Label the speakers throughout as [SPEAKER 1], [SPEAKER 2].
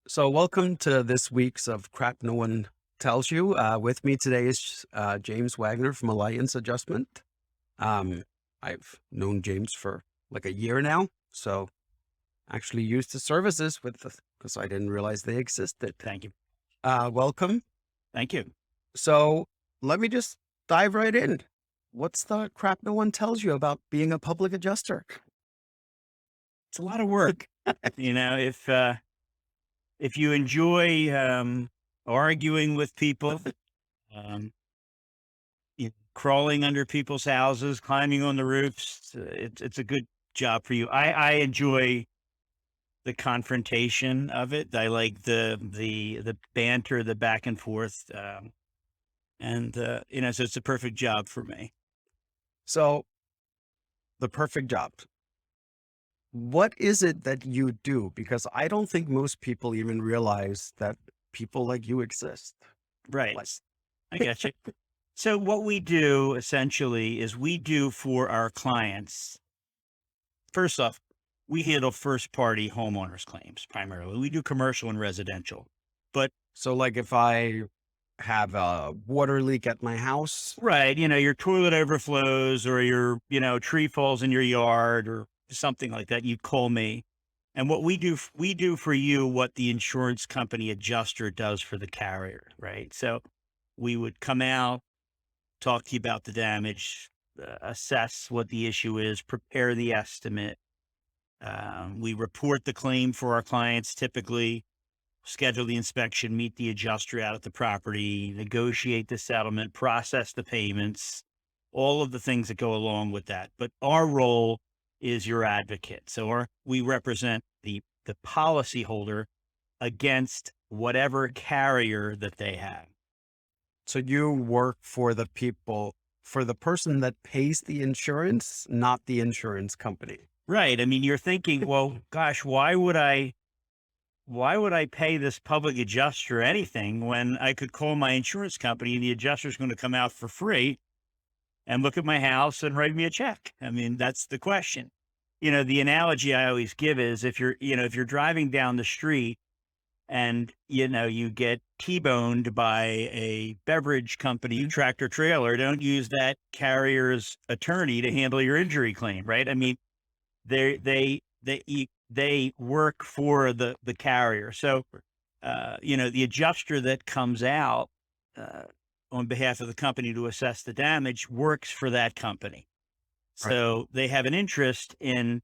[SPEAKER 1] So, welcome to this week's of Crap No One Tells You. With me today is James Wagner from Alliance Adjustment. Um, I've known James for like a year now, so actually used his services because I didn't realize they existed.
[SPEAKER 2] Thank you.
[SPEAKER 1] Welcome.
[SPEAKER 2] Thank you.
[SPEAKER 1] So, let me just dive right in. What's the crap no one tells you about being a public adjuster?
[SPEAKER 2] It's a lot of work. You know, if you enjoy arguing with people, um, crawling under people's houses, climbing on the roofs, it's a good job for you. I enjoy the confrontation of it. I like the banter, the back and forth, so it's a perfect job for me.
[SPEAKER 1] So, the perfect job. What is it that you do? Because I don't think most people even realize that people like you exist.
[SPEAKER 2] Right.
[SPEAKER 1] Like,
[SPEAKER 2] I get you. So what we do essentially is we do for our clients. First off, we handle first party homeowners claims primarily. We do commercial and residential. But
[SPEAKER 1] so like if I have a water leak at my house,
[SPEAKER 2] right, your toilet overflows or your tree falls in your yard or something like that, you call me. And what we do for you what the insurance company adjuster does for the carrier, right? So we would come out, talk to you about the damage, assess what the issue is, prepare the estimate. We report the claim for our clients typically, schedule the inspection, meet the adjuster out at the property, negotiate the settlement, process the payments, all of the things that go along with that. But our role is your advocate. So we represent the policyholder against whatever carrier that they have.
[SPEAKER 1] so you work for the people, for the person that pays the insurance, not the insurance company.
[SPEAKER 2] Right. I mean, you're thinking, well, gosh, why would I pay this public adjuster anything when I could call my insurance company and the adjuster's going to come out for free and look at my house and write me a check? I mean, that's the question. The analogy I always give is if you're driving down the street and, you get T-boned by a beverage company tractor trailer, don't use that carrier's attorney to handle your injury claim, right? I mean, they work for the carrier. So, the adjuster that comes out uh, on behalf of the company to assess the damage works for that company.
[SPEAKER 1] Right.
[SPEAKER 2] So they have an interest in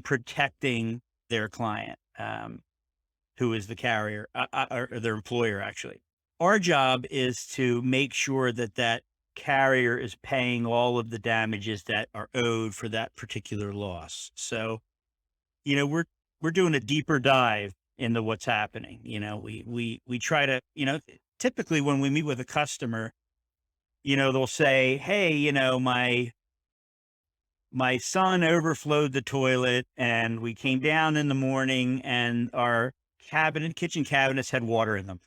[SPEAKER 2] protecting their client, who is the carrier or their employer, actually. Our job is to make sure that that carrier is paying all of the damages that are owed for that particular loss. So, we're doing a deeper dive into what's happening. We try to, typically when we meet with a customer, they'll say, "Hey, my son overflowed the toilet and we came down in the morning and our kitchen cabinets had water in them."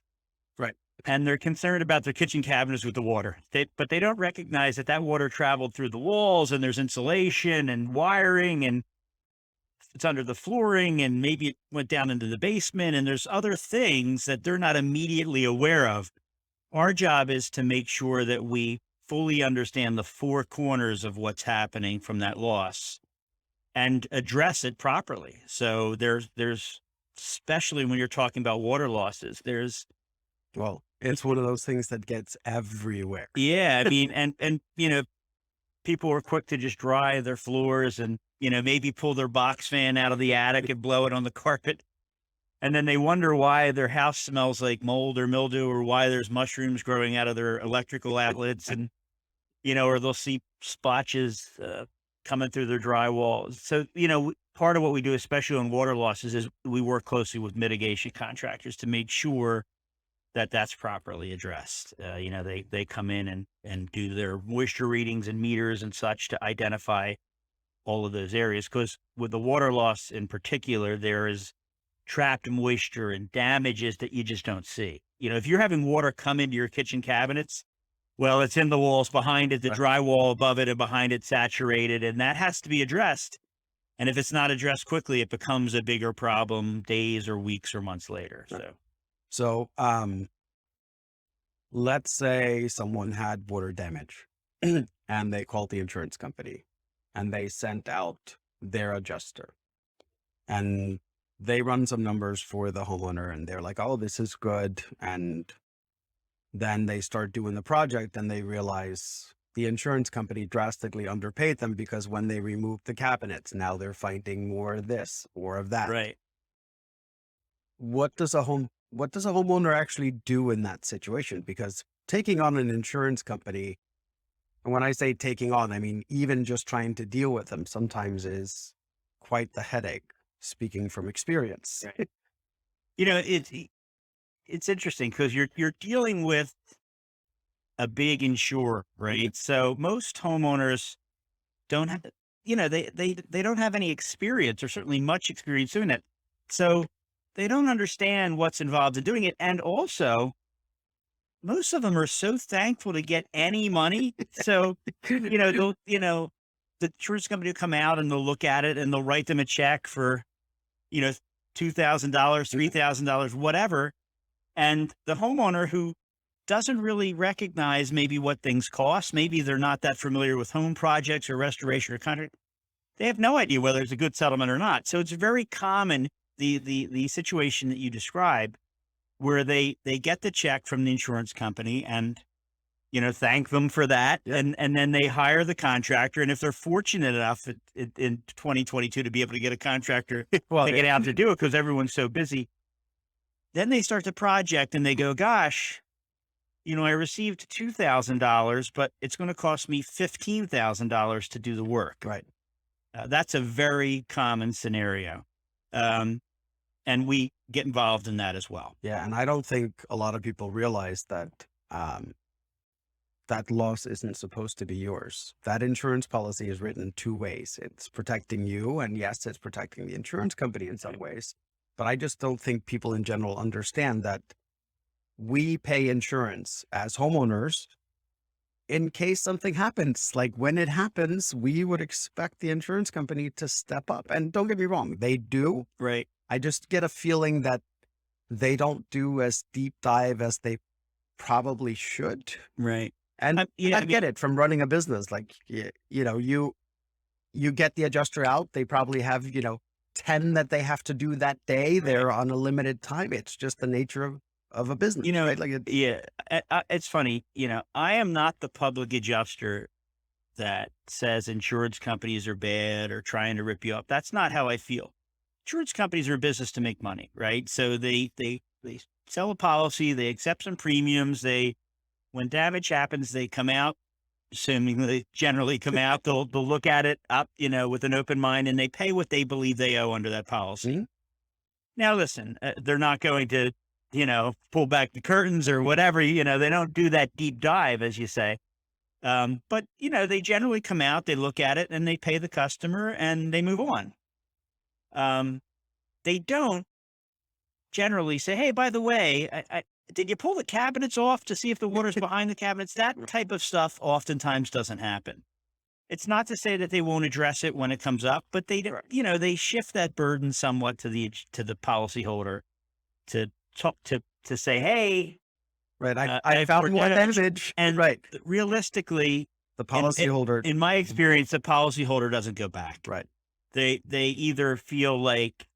[SPEAKER 1] Right.
[SPEAKER 2] And they're concerned about their kitchen cabinets with the water. But they don't recognize that that water traveled through the walls and there's insulation and wiring and it's under the flooring and maybe it went down into the basement and there's other things that they're not immediately aware of. Our job is to make sure that we fully understand the four corners of what's happening from that loss and address it properly. So there's especially when you're talking about water losses,
[SPEAKER 1] Well, it's one of those things that gets everywhere.
[SPEAKER 2] yeah, I mean, and people are quick to just dry their floors and, maybe pull their box fan out of the attic and blow it on the carpet. And then they wonder why their house smells like mold or mildew or why there's mushrooms growing out of their electrical outlets. And, or they'll see splotches coming through their drywall. So, part of what we do, especially on water losses, is we work closely with mitigation contractors to make sure that that's properly addressed. They come in and do their moisture readings and meters and such to identify all of those areas. Because with the water loss in particular, there is trapped moisture and damages that you just don't see. If you're having water come into your kitchen cabinets, well, it's in the walls behind it, the
[SPEAKER 1] Right.
[SPEAKER 2] drywall above it and behind it saturated, and that has to be addressed. And if it's not addressed quickly, it becomes a bigger problem days or weeks or months later.
[SPEAKER 1] Right.
[SPEAKER 2] So,
[SPEAKER 1] So, let's say someone had water damage and they called the insurance company and they sent out their adjuster and they run some numbers for the homeowner and they're like, oh, this is good. And then they start doing the project and they realize the insurance company drastically underpaid them because when they removed the cabinets, now they're finding more of this or of that.
[SPEAKER 2] right.
[SPEAKER 1] What does a homeowner actually do in that situation? Because taking on an insurance company, and when I say taking on, I mean even just trying to deal with them sometimes is quite the headache, speaking from experience.
[SPEAKER 2] Right. You know, it's interesting because you're dealing with a big insurer, right? So most homeowners don't have, they don't have any experience or certainly much experience doing it. So they don't understand what's involved in doing it. And also most of them are so thankful to get any money. So, the insurance company will come out and they'll look at it and they'll write them a check for, you know, $2,000, $3,000, whatever. And the homeowner who doesn't really recognize maybe what things cost, maybe they're not that familiar with home projects or restoration or contract, they have no idea whether it's a good settlement or not. So it's very common, the situation that you describe, where they get the check from the insurance company and, thank them for that.
[SPEAKER 1] Yeah.
[SPEAKER 2] And then they hire the contractor. And if they're fortunate enough in 2022 to be able to get a contractor
[SPEAKER 1] Well,
[SPEAKER 2] to get out to do it because everyone's so busy, then they start the project and they go, gosh, I received $2,000, but it's going to cost me $15,000 to do the work.
[SPEAKER 1] right.
[SPEAKER 2] That's a very common scenario. And we get involved in that as well.
[SPEAKER 1] Yeah. And I don't think a lot of people realize that that loss isn't supposed to be yours. That insurance policy is written two ways. It's protecting you, and yes, it's protecting the insurance company in some ways. But I just don't think people in general understand that we pay insurance as homeowners in case something happens. Like when it happens, we would expect the insurance company to step up. And don't get me wrong, they do.
[SPEAKER 2] Right.
[SPEAKER 1] I just get a feeling that they don't do as deep dive as they probably should.
[SPEAKER 2] Right.
[SPEAKER 1] And
[SPEAKER 2] I
[SPEAKER 1] get it from running a business. Like, you get the adjuster out. They probably have, 10 that they have to do that day.
[SPEAKER 2] Right.
[SPEAKER 1] They're on a limited time. It's just the nature of a business, right? Like
[SPEAKER 2] it's funny. I am not the public adjuster that says insurance companies are bad or trying to rip you up. That's not how I feel. Insurance companies are a business to make money, right? So they sell a policy, they accept some premiums, when damage happens, they come out, assuming they generally come out, they'll look at it up, with an open mind, and they pay what they believe they owe under that policy.
[SPEAKER 1] Mm-hmm.
[SPEAKER 2] Now, listen, they're not going to, pull back the curtains or whatever, they don't do that deep dive, as you say. But, they generally come out, they look at it and they pay the customer and they move on. They don't generally say, hey, by the way, did you pull the cabinets off to see if the water's behind the cabinets? That type of stuff oftentimes doesn't happen. It's not to say that they won't address it when it comes up, but they, they shift that burden somewhat to the policyholder to talk to say, hey,
[SPEAKER 1] right. I found more damage.
[SPEAKER 2] And
[SPEAKER 1] right.
[SPEAKER 2] Realistically,
[SPEAKER 1] The policyholder,
[SPEAKER 2] in my experience, the policyholder doesn't go back.
[SPEAKER 1] right.
[SPEAKER 2] They either feel like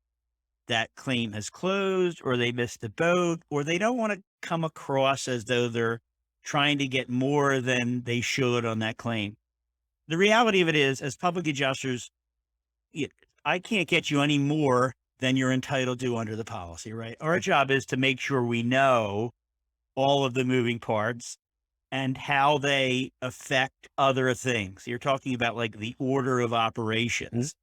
[SPEAKER 2] that claim has closed, or they missed the boat, or they don't want to come across as though they're trying to get more than they should on that claim. The reality of it is, as public adjusters, I can't get you any more than you're entitled to under the policy, right? Our job is to make sure we know all of the moving parts and how they affect other things. You're talking about like the order of operations. Mm-hmm.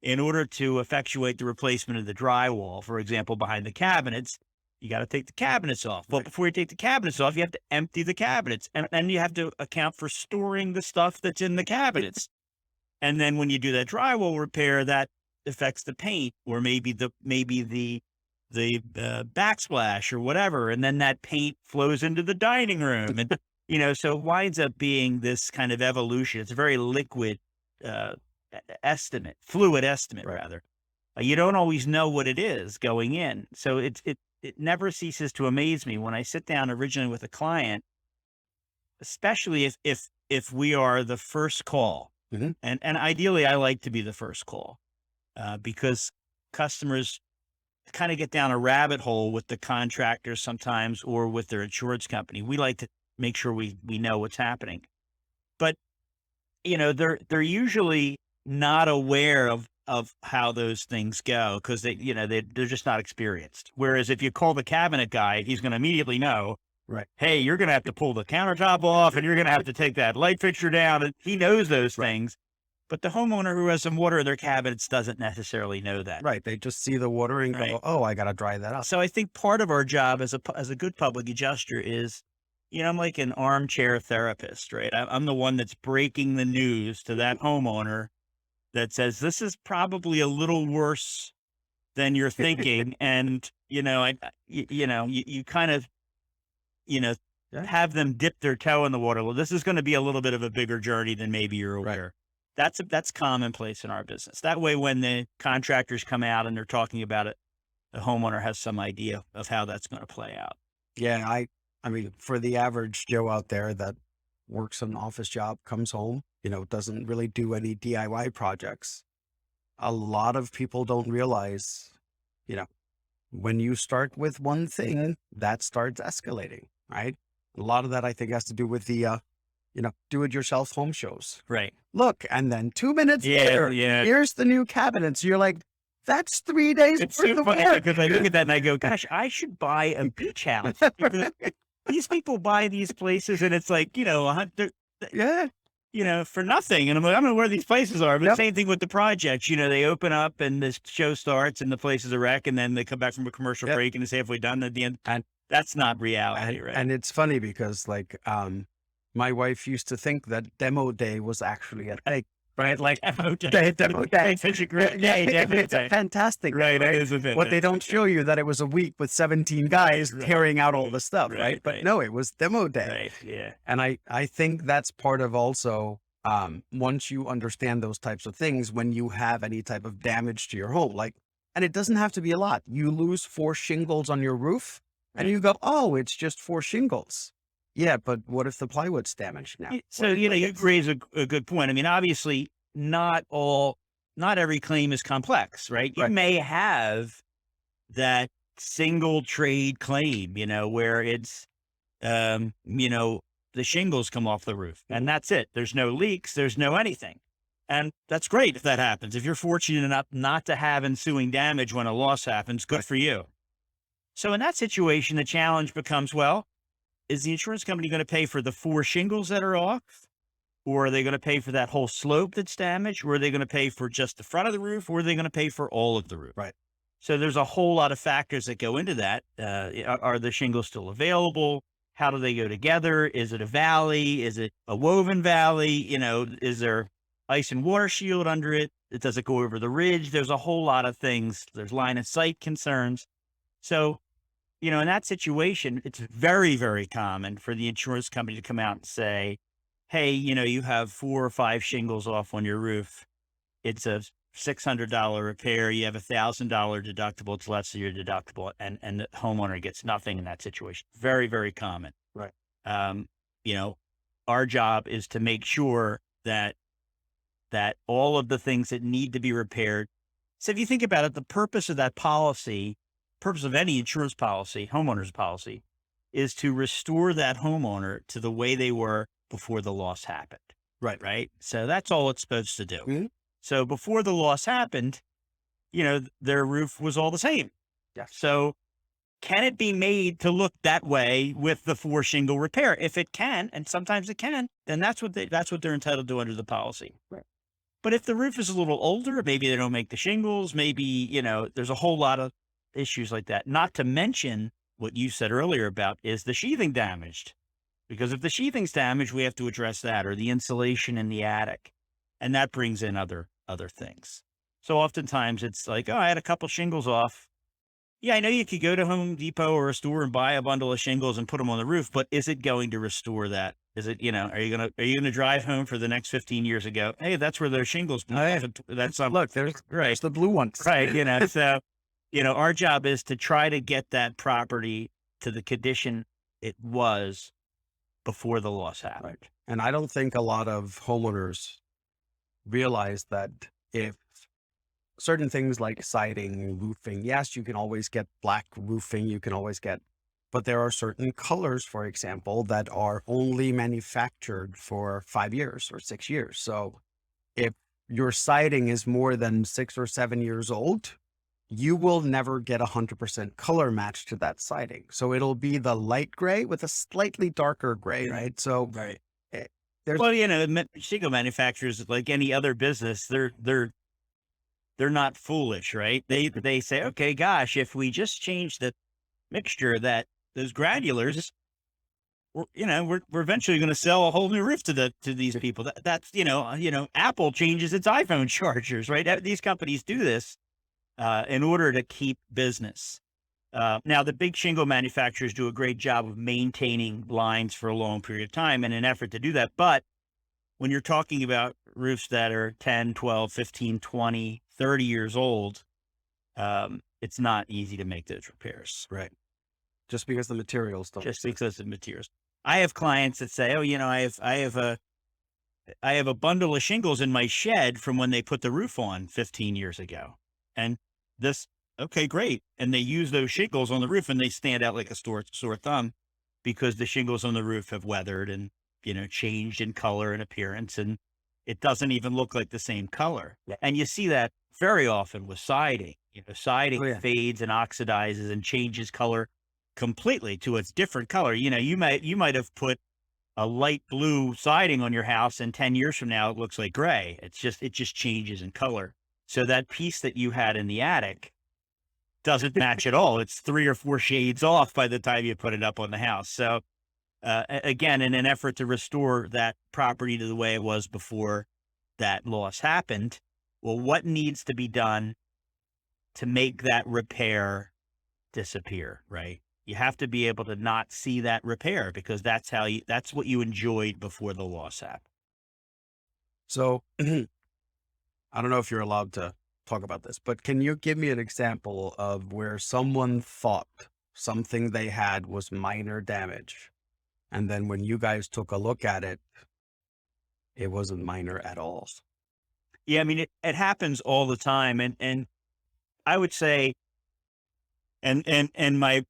[SPEAKER 2] In order to effectuate the replacement of the drywall, for example, behind the cabinets, you got to take the cabinets off. Well, before you take the cabinets off, you have to empty the cabinets, and then you have to account for storing the stuff that's in the cabinets. And then when you do that drywall repair, that affects the paint, or maybe the backsplash or whatever. And then that paint flows into the dining room, and so it winds up being this kind of evolution. It's a very liquid fluid estimate
[SPEAKER 1] Right.
[SPEAKER 2] rather. You don't always know what it is going in. So it never ceases to amaze me when I sit down originally with a client, especially if we are the first call.
[SPEAKER 1] Hmm.
[SPEAKER 2] And ideally I like to be the first call, because customers kind of get down a rabbit hole with the contractors sometimes or with their insurance company. We like to make sure we know what's happening. But they're usually not aware of how those things go because they're just not experienced. Whereas if you call the cabinet guy, he's going to immediately know,
[SPEAKER 1] Right.
[SPEAKER 2] hey, you're going to have to pull the countertop off and you're going to have to take that light fixture down. And he knows those
[SPEAKER 1] Right.
[SPEAKER 2] things. But the homeowner who has some water in their cabinets doesn't necessarily know that.
[SPEAKER 1] Right. They just see the water and
[SPEAKER 2] Right.
[SPEAKER 1] go, "Oh, I got to dry that up."
[SPEAKER 2] So I think part of our job as a good public adjuster is, I'm like an armchair therapist, right? I'm the one that's breaking the news to that homeowner that says this is probably a little worse than you're thinking, and you kind of you know
[SPEAKER 1] Yeah.
[SPEAKER 2] have them dip their toe in the water. Well, this is going to be a little bit of a bigger journey than maybe you're
[SPEAKER 1] Right.
[SPEAKER 2] aware. That's commonplace in our business. That way, when the contractors come out and they're talking about it, the homeowner has some idea of how that's going to play out.
[SPEAKER 1] Yeah. I mean, for the average Joe out there that works an office job, comes home, doesn't really do any DIY projects. A lot of people don't realize, you know, when you start with one thing, that starts escalating, right? A lot of that I think has to do with the, do-it-yourself home shows.
[SPEAKER 2] Right.
[SPEAKER 1] Look, and then 2 minutes
[SPEAKER 2] Yeah.
[SPEAKER 1] later,
[SPEAKER 2] Yeah.
[SPEAKER 1] here's the new cabinets. You're like, that's 3 days
[SPEAKER 2] It's
[SPEAKER 1] worth
[SPEAKER 2] so
[SPEAKER 1] of
[SPEAKER 2] funny
[SPEAKER 1] work.
[SPEAKER 2] because I look at that and I go, gosh, I should buy a beach house. Because these people buy these places and it's like,
[SPEAKER 1] Yeah.
[SPEAKER 2] for nothing. And I'm like, I don't know where these places are. But
[SPEAKER 1] Yep.
[SPEAKER 2] same thing with the projects. They open up and this show starts and the place is a wreck. And then they come back from a commercial
[SPEAKER 1] Yep.
[SPEAKER 2] break and it's halfway done at the end.
[SPEAKER 1] And
[SPEAKER 2] That's not reality,
[SPEAKER 1] and,
[SPEAKER 2] right?
[SPEAKER 1] and it's funny because my wife used to think that demo day was actually a thing.
[SPEAKER 2] Right? Like,
[SPEAKER 1] Demo day.
[SPEAKER 2] It's such a great day.
[SPEAKER 1] It's
[SPEAKER 2] Definitely.
[SPEAKER 1] fantastic.
[SPEAKER 2] Right. That is a bit.
[SPEAKER 1] What they don't show you that it was a week with 17 guys
[SPEAKER 2] Right.
[SPEAKER 1] tearing out all the stuff,
[SPEAKER 2] Right,
[SPEAKER 1] right? But
[SPEAKER 2] right.
[SPEAKER 1] no, it was demo day.
[SPEAKER 2] Right. Yeah.
[SPEAKER 1] And I think that's part of also, once you understand those types of things, when you have any type of damage to your home, and it doesn't have to be a lot. You lose 4 shingles on your roof and
[SPEAKER 2] Right.
[SPEAKER 1] you go, oh, it's just 4 shingles. Yeah, but what if the plywood's damaged now?
[SPEAKER 2] So, you raise a good point. I mean, obviously, not every claim is complex, right? You
[SPEAKER 1] Right.
[SPEAKER 2] may have that single trade claim, where it's, the shingles come off the roof and that's it. There's no leaks. There's no anything. And that's great if that happens. If you're fortunate enough not to have ensuing damage when a loss happens, good
[SPEAKER 1] Right.
[SPEAKER 2] for you. So in that situation, the challenge becomes, well, is the insurance company going to pay for the 4 shingles that are off? Or are they going to pay for that whole slope that's damaged? Or are they going to pay for just the front of the roof? Or are they going to pay for all of the roof?
[SPEAKER 1] Right.
[SPEAKER 2] So there's a whole lot of factors that go into that. Are the shingles still available? How do they go together? Is it a valley? Is it a woven valley? Is there ice and water shield under it? Does it go over the ridge? There's a whole lot of things. There's line of sight concerns. So, in that situation, it's very, very common for the insurance company to come out and say, hey, you have 4 or 5 shingles off on your roof. It's a $600 repair. You have $1,000 deductible. It's less than your deductible. And the homeowner gets nothing in that situation. Very, very common.
[SPEAKER 1] Right.
[SPEAKER 2] Our job is to make sure that all of the things that need to be repaired. So if you think about it, the purpose of that policy, purpose of any insurance policy, homeowner's policy, is to restore that homeowner to the way they were before the loss happened.
[SPEAKER 1] Right.
[SPEAKER 2] Right. So that's all it's supposed to do.
[SPEAKER 1] Mhm.
[SPEAKER 2] So before the loss happened, their roof was all the same.
[SPEAKER 1] Yeah.
[SPEAKER 2] So can it be made to look that way with the 4 shingle repair? If it can, and sometimes it can, then that's what they're entitled to under the policy.
[SPEAKER 1] Right.
[SPEAKER 2] But if the roof is a little older, maybe they don't make the shingles, maybe, there's a whole lot of issues like that. Not to mention what you said earlier about, is the sheathing damaged? Because if the sheathing's damaged, we have to address that, or the insulation in the attic. And that brings in other things. So oftentimes it's like, oh, I had a couple shingles off. Yeah, I know you could go to Home Depot or a store and buy a bundle of shingles and put them on the roof, but is it going to restore that Is it, are you gonna drive home for the next 15 years and go, hey, that's where those shingles, that's
[SPEAKER 1] Look, there's
[SPEAKER 2] right,
[SPEAKER 1] the blue ones.
[SPEAKER 2] right. So, our job is to try to get that property to the condition it was before the loss happened.
[SPEAKER 1] Right. And I don't think a lot of homeowners realize that if certain things like siding, roofing, yes, you can always get black roofing, you can always get, but there are certain colors, for example, that are only manufactured for 5 years or 6 years. So if your siding is more than 6 or 7 years old, you will never get 100% color match to that siding. So it'll be the light gray with a slightly darker gray, right? So
[SPEAKER 2] Right.
[SPEAKER 1] there's,
[SPEAKER 2] Well, shingle manufacturers, like any other business, they're not foolish, right? They say, okay, gosh, if we just change the mixture, that those granulars, we're eventually going to sell a whole new roof to these people. That's Apple changes its iPhone chargers, right? These companies do this in order to keep business. Now, the big shingle manufacturers do a great job of maintaining lines for a long period of time in an effort to do that. But when you're talking about roofs that are 10, 12, 15, 20, 30 years old, it's not easy to make those repairs.
[SPEAKER 1] right. Just because the materials don't.
[SPEAKER 2] Just because of materials. I have clients that say, oh, I have a bundle of shingles in my shed from when they put the roof on 15 years ago. And okay, great. And they use those shingles on the roof and they stand out like a sore thumb because the shingles on the roof have weathered and, changed in color and appearance. And it doesn't even look like the same color.
[SPEAKER 1] Yeah.
[SPEAKER 2] And you see that very often with siding. Siding
[SPEAKER 1] Oh, yeah.
[SPEAKER 2] fades and oxidizes and changes color completely to its different color. You might have put a light blue siding on your house and 10 years from now, it looks like gray. It just changes in color. So that piece that you had in the attic doesn't match at all. It's 3 or 4 shades off by the time you put it up on the house. So again, in an effort to restore that property to the way it was before that loss happened, well, what needs to be done to make that repair disappear, right? You have to be able to not see that repair because that's what you enjoyed before the loss happened.
[SPEAKER 1] So I don't know if you're allowed to talk about this, but can you give me an example of where someone thought something they had was minor damage, and then when you guys took a look at it, it wasn't minor at all?
[SPEAKER 2] Yeah, I mean, it happens all the time. And I would say, and my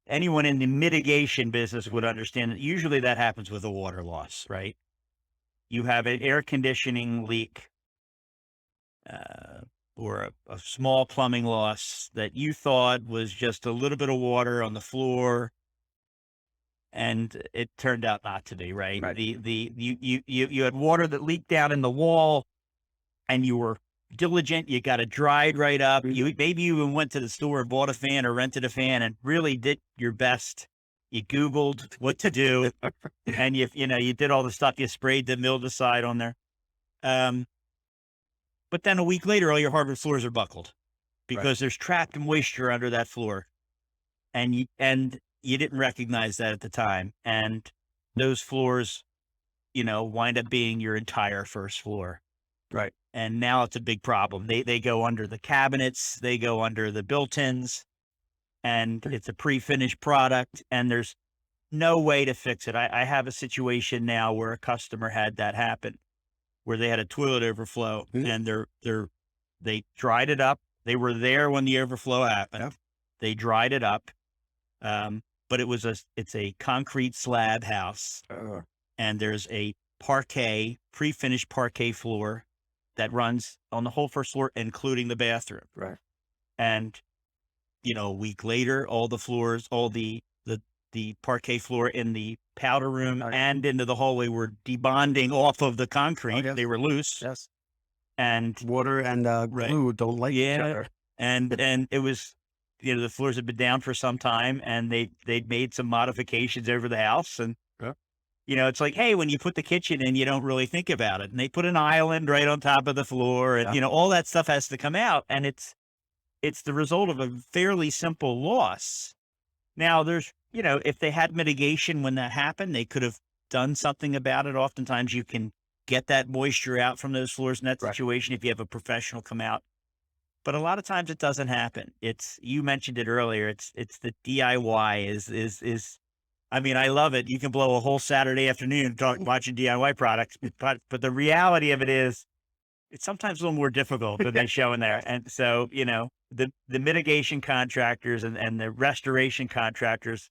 [SPEAKER 2] anyone in the mitigation business would understand that usually that happens with a water loss, right? You have an air conditioning leak, or a small plumbing loss that you thought was just a little bit of water on the floor, and it turned out not to be, right?
[SPEAKER 1] Right.
[SPEAKER 2] You had water that leaked down in the wall, and you were diligent. You got it dried right up. You maybe you even went to the store and bought a fan or rented a fan and really did your best. You Googled what to do, and you did all the stuff. You sprayed the mildewcide on there. But then a week later, all your hardwood floors are buckled because there's trapped moisture under that floor, and you didn't recognize that at the time. And those floors, wind up being your entire first floor.
[SPEAKER 1] Right.
[SPEAKER 2] And now it's a big problem. They go under the cabinets, they go under the built-ins, and it's a pre-finished product, and there's no way to fix it. I have a situation now where a customer had that happen, where they had a toilet overflow, and they dried it up. They were there when the overflow happened.
[SPEAKER 1] Yep.
[SPEAKER 2] They dried it up, but it's a concrete slab house, and there's a pre-finished parquet floor that runs on the whole first floor, including the bathroom.
[SPEAKER 1] Right.
[SPEAKER 2] And, a week later, all the floors, all the parquet floor in the powder room and into the hallway were debonding off of the concrete.
[SPEAKER 1] Yes.
[SPEAKER 2] They were loose.
[SPEAKER 1] Yes.
[SPEAKER 2] And
[SPEAKER 1] Water and glue don't like each other.
[SPEAKER 2] And it was, the floors had been down for some time, and they'd made some modifications over the house. And, it's like, hey, when you put the kitchen in, you don't really think about it. And they put an island right on top of the floor, and, all that stuff has to come out. And it's the result of a fairly simple loss. Now there's if they had mitigation when that happened, they could have done something about it. Oftentimes you can get that moisture out from those floors in that
[SPEAKER 1] Right.
[SPEAKER 2] situation if you have a professional come out. But a lot of times it doesn't happen. You mentioned it earlier. It's the DIY is I mean, I love it. You can blow a whole Saturday afternoon watching DIY products, but the reality of it is it's sometimes a little more difficult than they show in there. And so, the mitigation contractors and the restoration contractors,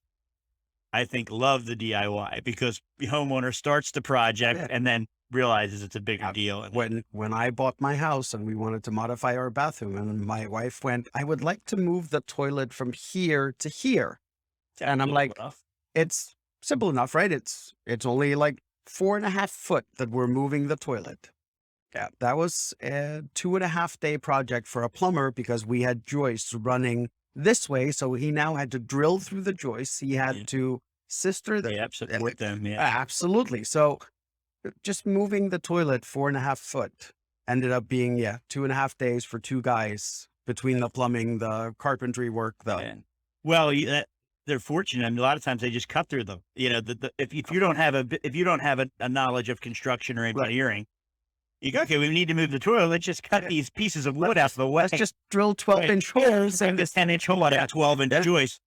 [SPEAKER 2] I think, love the DIY because the homeowner starts the project
[SPEAKER 1] Yeah.
[SPEAKER 2] and then realizes it's a bigger
[SPEAKER 1] Yeah.
[SPEAKER 2] deal. And
[SPEAKER 1] When I bought my house and we wanted to modify our bathroom, and my wife went, I would like to move the toilet from here to here. And I'm like,
[SPEAKER 2] enough.
[SPEAKER 1] it's simple enough, right? It's only like 4.5 foot that we're moving the toilet. Yeah, that was a 2.5 day project for a plumber because we had joists running this way. So he now had to drill through the joists. He
[SPEAKER 2] Yeah.
[SPEAKER 1] had to sister them.
[SPEAKER 2] They support them. Yeah.
[SPEAKER 1] Absolutely. So just moving the toilet 4.5 foot ended up being, 2.5 days for two guys between the plumbing, the carpentry work,
[SPEAKER 2] And, well, they're fortunate. I mean, a lot of times they just cut through them. If you don't have a knowledge of construction or engineering, you go, okay, we need to move the toilet. Let's just cut these pieces of wood out of the way.
[SPEAKER 1] let's just drill 12-inch holes and
[SPEAKER 2] this 10-inch hole out of a 12-inch
[SPEAKER 1] Yeah.
[SPEAKER 2] joist,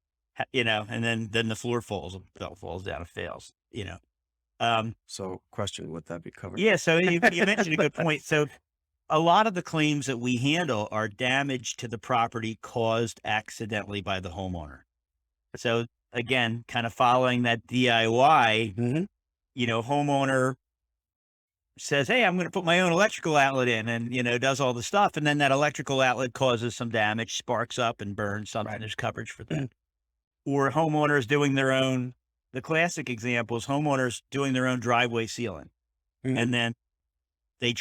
[SPEAKER 2] and then the floor falls down and fails.
[SPEAKER 1] So question, would that be covered?
[SPEAKER 2] Yeah. So you mentioned a good point. So a lot of the claims that we handle are damage to the property caused accidentally by the homeowner. So again, kind of following that DIY,
[SPEAKER 1] Mm-hmm.
[SPEAKER 2] homeowner says, hey, I'm going to put my own electrical outlet in and, does all the stuff. And then that electrical outlet causes some damage, sparks up and burns something.
[SPEAKER 1] Right.
[SPEAKER 2] There's coverage for that. Or homeowners doing the classic example is homeowners doing their own driveway sealing.
[SPEAKER 1] Mhm.
[SPEAKER 2] And then they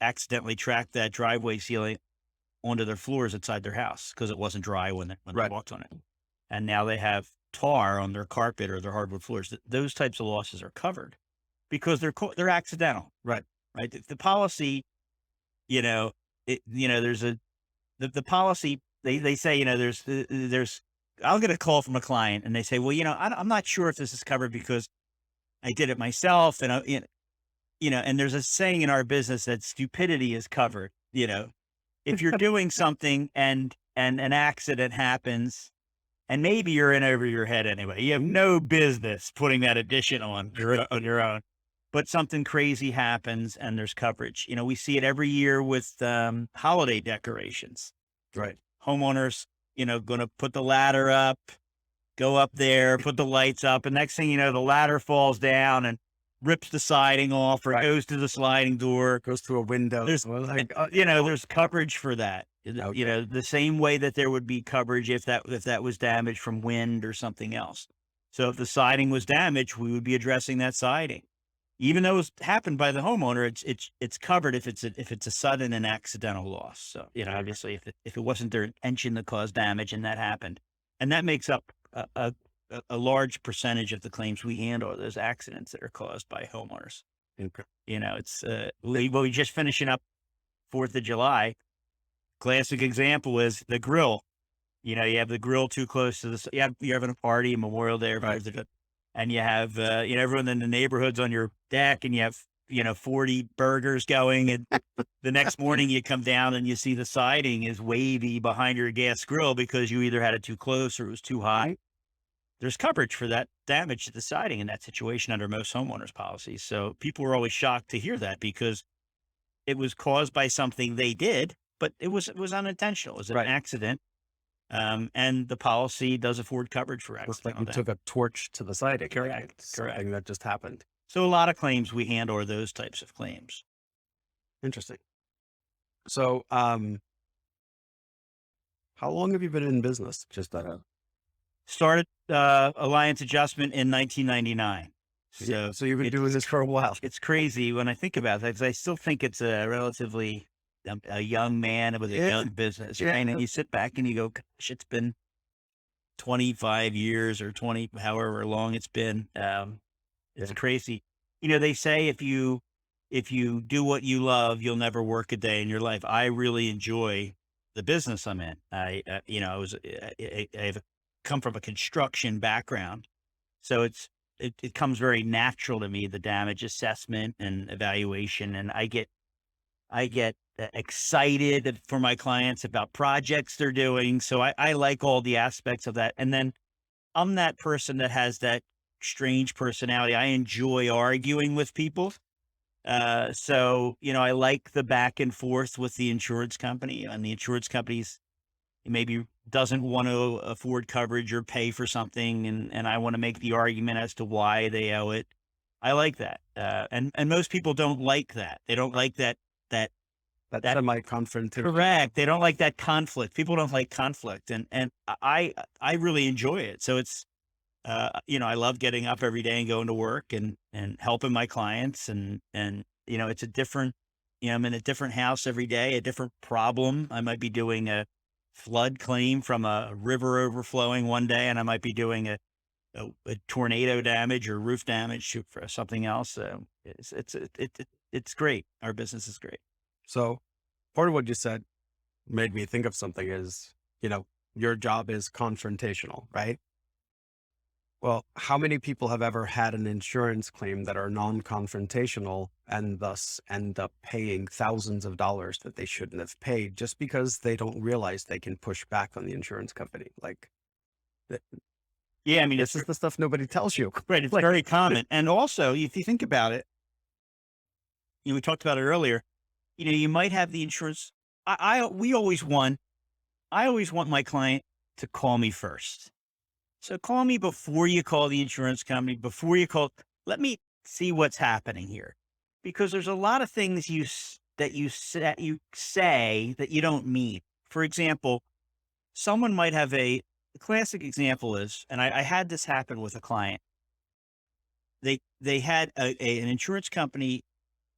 [SPEAKER 2] accidentally track that driveway sealing onto their floors inside their house because it wasn't dry when they
[SPEAKER 1] Right.
[SPEAKER 2] walked on it. And now they have tar on their carpet or their hardwood floors. Those types of losses are covered because they're accidental.
[SPEAKER 1] Right.
[SPEAKER 2] Right. The policy, there's the policy, they say, there's, I'll get a call from a client and they say, well, I'm not sure if this is covered because I did it myself. And, and there's a saying in our business that stupidity is covered. If you're doing something and an accident happens and maybe you're in over your head anyway, you have no business putting that addition on your own, but something crazy happens and there's coverage. We see it every year with holiday decorations.
[SPEAKER 1] Right.
[SPEAKER 2] Homeowners, going to put the ladder up, go up there, put the lights up, and next thing you know, the ladder falls down and rips the siding off or
[SPEAKER 1] Right.
[SPEAKER 2] goes to the sliding door.
[SPEAKER 1] Goes through a window.
[SPEAKER 2] There's,
[SPEAKER 1] Well, like,
[SPEAKER 2] there's coverage for that.
[SPEAKER 1] Okay.
[SPEAKER 2] The same way that there would be coverage if that was damaged from wind or something else. So if the siding was damaged, we would be addressing that siding. Even though it's happened by the homeowner, it's covered if it's a sudden and accidental loss. So, obviously if it wasn't their intention to cause damage and that happened, and that makes up a large percentage of the claims we handle are those accidents that are caused by homeowners.
[SPEAKER 1] Okay.
[SPEAKER 2] It's we just finishing up 4th of July. Classic example is the grill. You have the grill too close to you're having a party, Memorial Day, or
[SPEAKER 1] Right.
[SPEAKER 2] 4th of July, and you have everyone in the neighborhood's on your deck, and you have 40 burgers going, and the next morning you come down and you see the siding is wavy behind your gas grill because you either had it too close or it was too high. There's coverage for that damage to the siding in that situation under most homeowners policies. So people were always shocked to hear that because it was caused by something they did, but it was unintentional. It was an
[SPEAKER 1] Right.
[SPEAKER 2] accident. And the policy does afford coverage for
[SPEAKER 1] Looks like
[SPEAKER 2] accidental
[SPEAKER 1] you
[SPEAKER 2] damage.
[SPEAKER 1] took a torch to the siding.
[SPEAKER 2] Correct.
[SPEAKER 1] Something that just happened.
[SPEAKER 2] So a lot of claims we handle are those types of claims.
[SPEAKER 1] Interesting. So, how long have you been in business? Just that.
[SPEAKER 2] Started Alliance Adjustment in 1999.
[SPEAKER 1] So you've been doing this for a while.
[SPEAKER 2] It's crazy when I think about it. 'Cause I still think it's a relatively a young man with a
[SPEAKER 1] Yeah.
[SPEAKER 2] young business,
[SPEAKER 1] Yeah.
[SPEAKER 2] right? And you sit back and you go, gosh, it's been 25 years or 20, however long it's been. It's
[SPEAKER 1] Yeah.
[SPEAKER 2] crazy. They say if you do what you love, you'll never work a day in your life. I really enjoy the business I'm in. I have come from a construction background. So it comes very natural to me, the damage assessment and evaluation. And I get excited for my clients about projects they're doing. So I like all the aspects of that. And then I'm that person that has that strange personality. I enjoy arguing with people. So, I like the back and forth with the insurance company, and the insurance companies maybe doesn't want to afford coverage or pay for something. And I want to make the argument as to why they owe it. I like that. And most people don't like that. They don't like that,
[SPEAKER 1] That
[SPEAKER 2] that
[SPEAKER 1] semi-confrontational.
[SPEAKER 2] correct. They don't like that conflict. People don't like conflict. And I really enjoy it. So it's, I love getting up every day and going to work and helping my clients and, it's a different, I'm in a different house every day, a different problem. I might be doing a flood claim from a river overflowing one day, and I might be doing a tornado damage or roof damage for something else. So it's great. Our business is great.
[SPEAKER 1] So part of what you said made me think of something is, your job is confrontational, right? Well, how many people have ever had an insurance claim that are non-confrontational and thus end up paying thousands of dollars that they shouldn't have paid just because they don't realize they can push back on the insurance company? Like, th-
[SPEAKER 2] Yeah. I mean,
[SPEAKER 1] this is the stuff nobody tells you.
[SPEAKER 2] right. It's
[SPEAKER 1] Like,
[SPEAKER 2] very common. And also, if you think about it, we talked about it earlier, you might have the insurance. We always want, I always want my client to call me first. So call me before you call the insurance company, before you call, let me see what's happening here. Because there's a lot of things that you say that you don't mean. For example, someone might have a classic example is, and I had this happen with a client. They had an insurance company.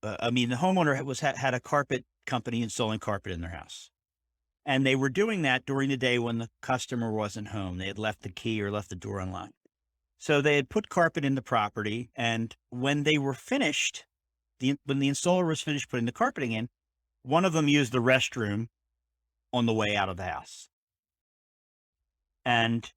[SPEAKER 2] The homeowner had a carpet company installing carpet in their house. And they were doing that during the day when the customer wasn't home. They had left the key or left the door unlocked. So they had put carpet in the property. And when they were finished, when the installer was finished putting the carpeting in, one of them used the restroom on the way out of the house. And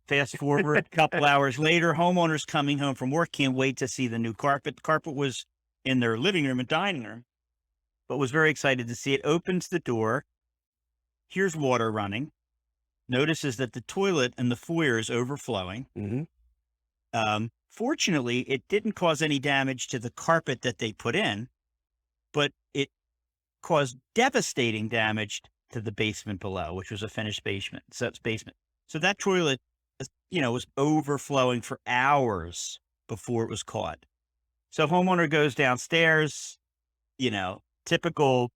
[SPEAKER 2] fast forward a couple hours later, homeowners coming home from work can't wait to see the new carpet. The carpet was in their living room and dining room, but was very excited to see it. Opens the door. Here's water running. Notices that the toilet and the foyer is overflowing. Fortunately, it didn't cause any damage to the carpet that they put in, but it caused devastating damage to the basement below, which was a finished basement. So that toilet, was overflowing for hours before it was caught. So homeowner goes downstairs, typical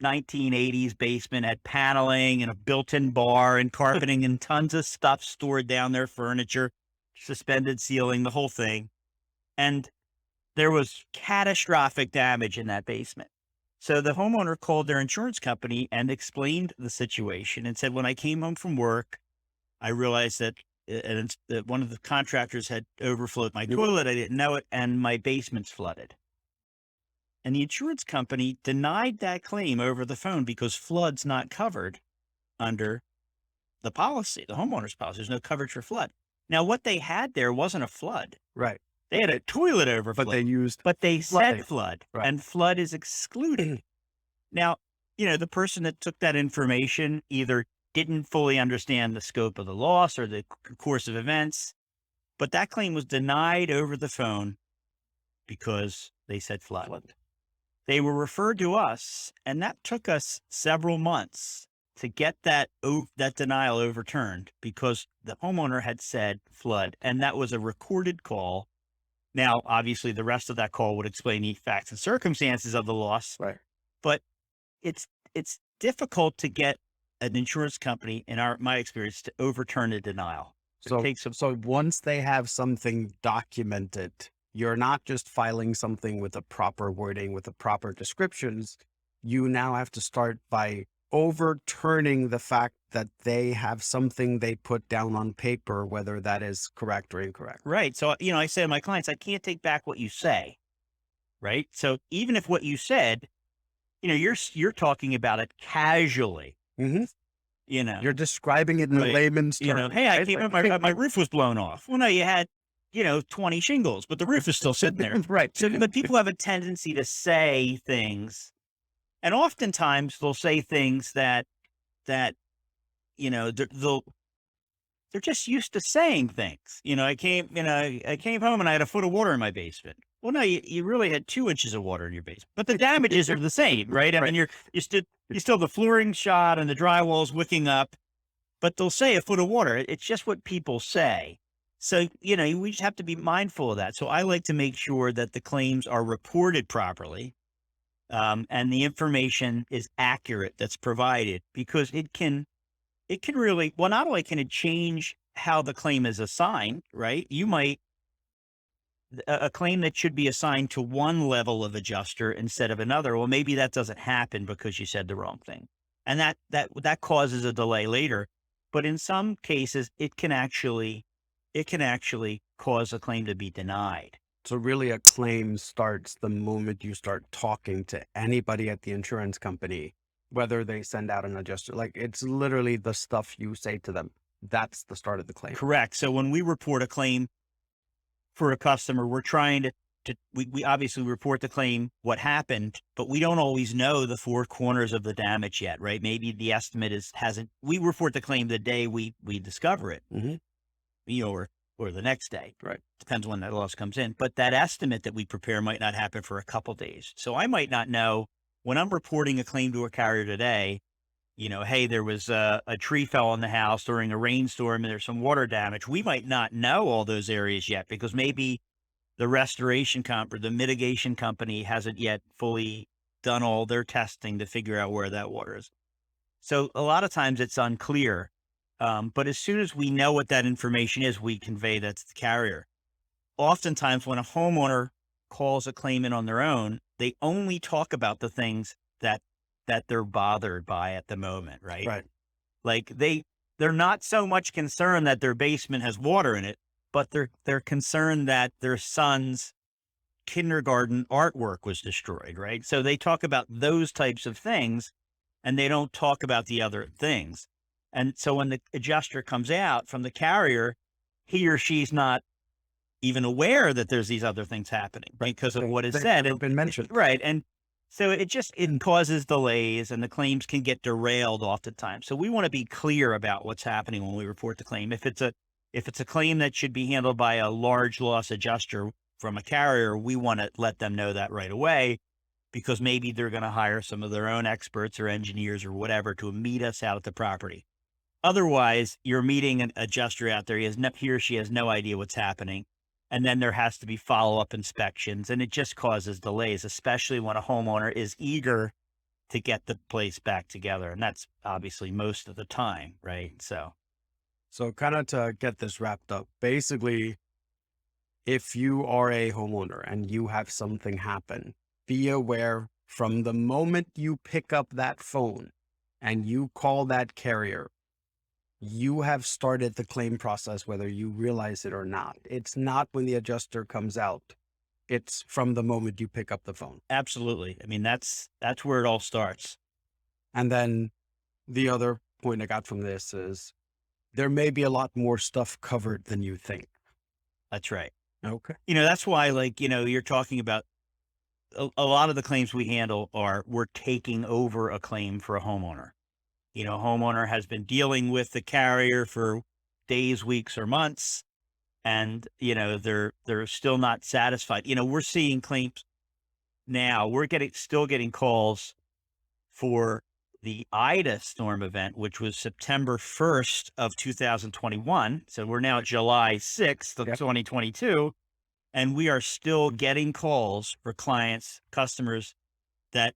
[SPEAKER 2] 1980s basement, had paneling and a built-in bar and carpeting and tons of stuff stored down there, furniture, suspended ceiling, the whole thing. And there was catastrophic damage in that basement. So the homeowner called their insurance company and explained the situation and said, when I came home from work, I realized that one of the contractors had overflowed my toilet. I didn't know it, and my basement's flooded. And the insurance company denied that claim over the phone because flood's not covered under the policy, the homeowner's policy. There's no coverage for flood. Now, what they had there wasn't a flood.
[SPEAKER 1] right.
[SPEAKER 2] They had a toilet overflow. But they said flood,
[SPEAKER 1] Right.
[SPEAKER 2] and flood is excluded. Now, the person that took that information either didn't fully understand the scope of the loss or the course of events, but that claim was denied over the phone because they said flood. They were referred to us, and that took us several months to get that denial overturned because the homeowner had said flood, and that was a recorded call. Now, obviously, the rest of that call would explain the facts and circumstances of the loss,
[SPEAKER 1] Right.
[SPEAKER 2] but it's difficult to get an insurance company, in my experience, to overturn a denial.
[SPEAKER 1] So once they have something documented, you're not just filing something with the proper wording, with the proper descriptions. You now have to start by overturning the fact that they have something they put down on paper, whether that is correct or incorrect.
[SPEAKER 2] Right. So, I say to my clients, I can't take back what you say. Right. So even if what you said, you're talking about it casually.
[SPEAKER 1] You're describing it in
[SPEAKER 2] Right.
[SPEAKER 1] layman's terms,
[SPEAKER 2] Hey, I
[SPEAKER 1] right?
[SPEAKER 2] came in, my roof was blown off. Well, no, you had, 20 shingles, but the roof is still sitting there.
[SPEAKER 1] Right.
[SPEAKER 2] So, but people have a tendency to say things, and oftentimes they'll say things that, they're just used to saying things. I came home and I had a foot of water in my basement. Well, no, you really had 2 inches of water in your basement, but the damages are the same, right? I
[SPEAKER 1] Right.
[SPEAKER 2] mean, you still the flooring shot and the drywall's wicking up, but they'll say a foot of water. It's just what people say. So, we just have to be mindful of that. So I like to make sure that the claims are reported properly, and the information is accurate that's provided, because it can really, well, not only can it change how the claim is assigned, right? A claim that should be assigned to one level of adjuster instead of another. Well, maybe that doesn't happen because you said the wrong thing. And that causes a delay later. But in some cases, it can actually cause a claim to be denied.
[SPEAKER 1] So really a claim starts the moment you start talking to anybody at the insurance company, whether they send out an adjuster. Like, it's literally the stuff you say to them. That's the start of the claim.
[SPEAKER 2] Correct. So when we report a claim for a customer, we're trying we obviously report the claim, what happened, but we don't always know the four corners of the damage yet, right? Maybe the estimate we report the claim the day we discover it,
[SPEAKER 1] Hmm.
[SPEAKER 2] or the next day.
[SPEAKER 1] Right.
[SPEAKER 2] Depends when that loss comes in. But that estimate that we prepare might not happen for a couple days. So I might not know when I'm reporting a claim to a carrier today, hey, there was a tree fell on the house during a rainstorm and there's some water damage. We might not know all those areas yet, because maybe the restoration company, the mitigation company hasn't yet fully done all their testing to figure out where that water is. So a lot of times it's unclear. But as soon as we know what that information is, we convey that to the carrier. Oftentimes when a homeowner calls a claimant on their own, they only talk about the things that they're bothered by at the moment, right?
[SPEAKER 1] Right.
[SPEAKER 2] Like they're not so much concerned that their basement has water in it, but they're concerned that their son's kindergarten artwork was destroyed, right? So they talk about those types of things, and they don't talk about the other things. And so when the adjuster comes out from the carrier, he or she's not even aware that there's these other things happening, right? Because of what is
[SPEAKER 1] They've
[SPEAKER 2] said.
[SPEAKER 1] never been mentioned.
[SPEAKER 2] Right. And so it causes delays, and the claims can get derailed oftentimes. So we want to be clear about what's happening when we report the claim. If it's a claim that should be handled by a large loss adjuster from a carrier, we want to let them know that right away, because maybe they're going to hire some of their own experts or engineers or whatever to meet us out at the property. Otherwise, you're meeting an adjuster out there. He or she has no idea what's happening. And then there has to be follow-up inspections, and it just causes delays, especially when a homeowner is eager to get the place back together. And that's obviously most of the time, right? So
[SPEAKER 1] kind of to get this wrapped up, basically, if you are a homeowner and you have something happen, be aware from the moment you pick up that phone and you call that carrier, you have started the claim process, whether you realize it or not. It's not when the adjuster comes out. It's from the moment you pick up the phone.
[SPEAKER 2] absolutely. I mean, that's where it all starts.
[SPEAKER 1] And then the other point I got from this is there may be a lot more stuff covered than you think.
[SPEAKER 2] That's right.
[SPEAKER 1] Okay.
[SPEAKER 2] That's why, you're talking about a lot of the claims we handle we're taking over a claim for a homeowner. A homeowner has been dealing with the carrier for days, weeks, or months, and, they're still not satisfied. We're seeing claims now. We're still getting calls for the Ida storm event, which was September 1st of 2021. So we're now July 6th of 2022, and we are still getting calls for customers that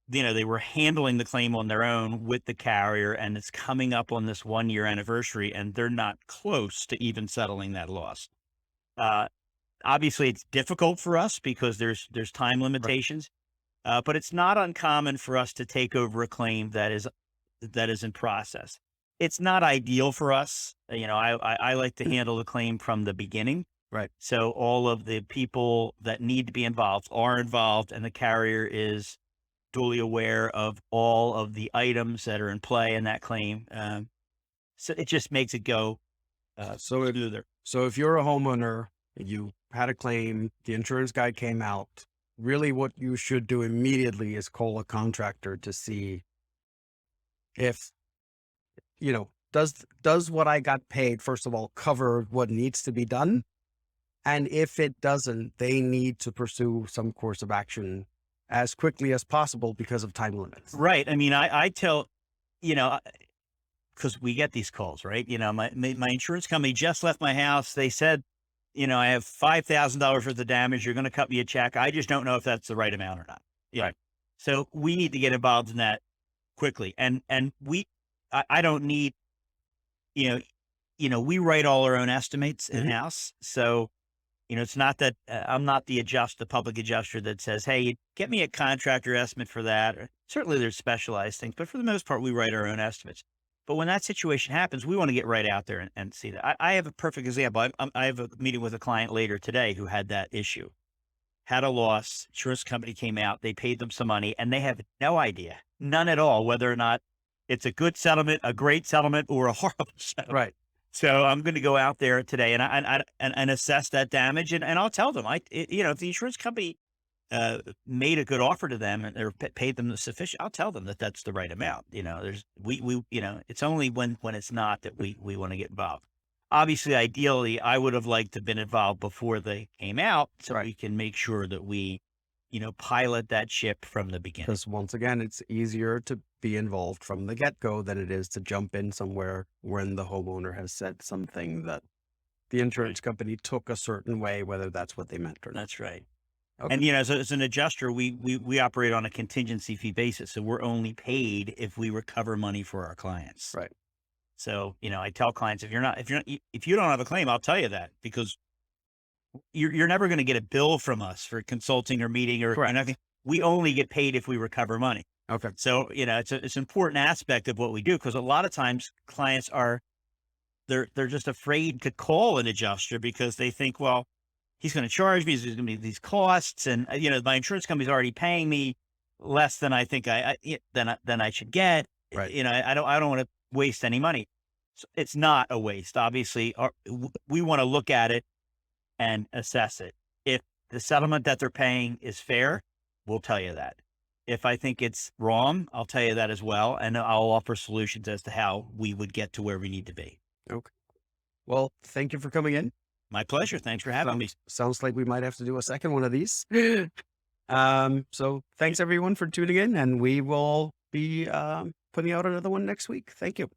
[SPEAKER 2] they were handling the claim on their own with the carrier, and it's coming up on this 1-year anniversary, and they're not close to even settling that loss. Obviously it's difficult for us because there's time limitations, but it's not uncommon for us to take over a claim that is in process. It's not ideal for us. I like to handle the claim from the beginning.
[SPEAKER 1] Right.
[SPEAKER 2] So all of the people that need to be involved are involved, and the carrier is duly aware of all of the items that are in play in that claim. So it just makes it go
[SPEAKER 1] So if
[SPEAKER 2] smoother.
[SPEAKER 1] so if you're a homeowner, you had a claim, the insurance guy came out. Really, what you should do immediately is call a contractor to see if does what I got paid, first of all, cover what needs to be done? And if it doesn't, they need to pursue some course of action as quickly as possible because of time limits.
[SPEAKER 2] Right. I mean, I tell, you know, because we get these calls, right? My insurance company just left my house. They said, I have $5,000 worth of damage. You're going to cut me a check. I just don't know if that's the right amount or not. Yeah.
[SPEAKER 1] Right.
[SPEAKER 2] So we need to get involved in that quickly. And I don't need, you know, we write all our own estimates in house. So, it's not that I'm not the public adjuster that says, hey, get me a contractor estimate for that. Certainly there's specialized things, but for the most part, we write our own estimates. But when that situation happens, we want to get right out there and see that. I have a perfect example. I have a meeting with a client later today who had that issue, had a loss. Insurance company came out, they paid them some money, and they have no idea, none at all, whether or not it's a good settlement, a great settlement, or a horrible settlement.
[SPEAKER 1] Right.
[SPEAKER 2] So I'm going to go out there today and assess that damage, and I'll tell them, if the insurance company made a good offer to them and or paid them the sufficient, I'll tell them that that's the right amount. It's only when it's not that we want to get involved. Obviously, ideally, I would have liked to have been involved before they came out, so
[SPEAKER 1] Right.
[SPEAKER 2] we can make sure that we, pilot that ship from the beginning.
[SPEAKER 1] Because once again, it's easier to be involved from the get-go than it is to jump in somewhere when the homeowner has said something that the insurance company took a certain way, whether that's what they meant or not.
[SPEAKER 2] That's right.
[SPEAKER 1] Okay.
[SPEAKER 2] And as an adjuster, we operate on a contingency fee basis, so we're only paid if we recover money for our clients.
[SPEAKER 1] Right.
[SPEAKER 2] So I tell clients, if you don't have a claim, I'll tell you that, because you're never going to get a bill from us for consulting or meeting or
[SPEAKER 1] Correct.
[SPEAKER 2] anything. We only get paid if we recover money.
[SPEAKER 1] Okay.
[SPEAKER 2] So it's an important aspect of what we do, because a lot of times clients they're just afraid to call an adjuster because they think, well, he's going to charge me. There's going to be these costs, and my insurance company's already paying me less than I think than I should get.
[SPEAKER 1] Right.
[SPEAKER 2] I don't want to waste any money. So it's not a waste. Obviously, we want to look at it and assess it. If the settlement that they're paying is fair, we'll tell you that. If I think it's wrong, I'll tell you that as well, and I'll offer solutions as to how we would get to where we need to be.
[SPEAKER 1] Okay. Well, thank you for coming in.
[SPEAKER 2] My pleasure. Thanks for having me.
[SPEAKER 1] Sounds like we might have to do a second one of these. So thanks everyone for tuning in, and we will be putting out another one next week. Thank you.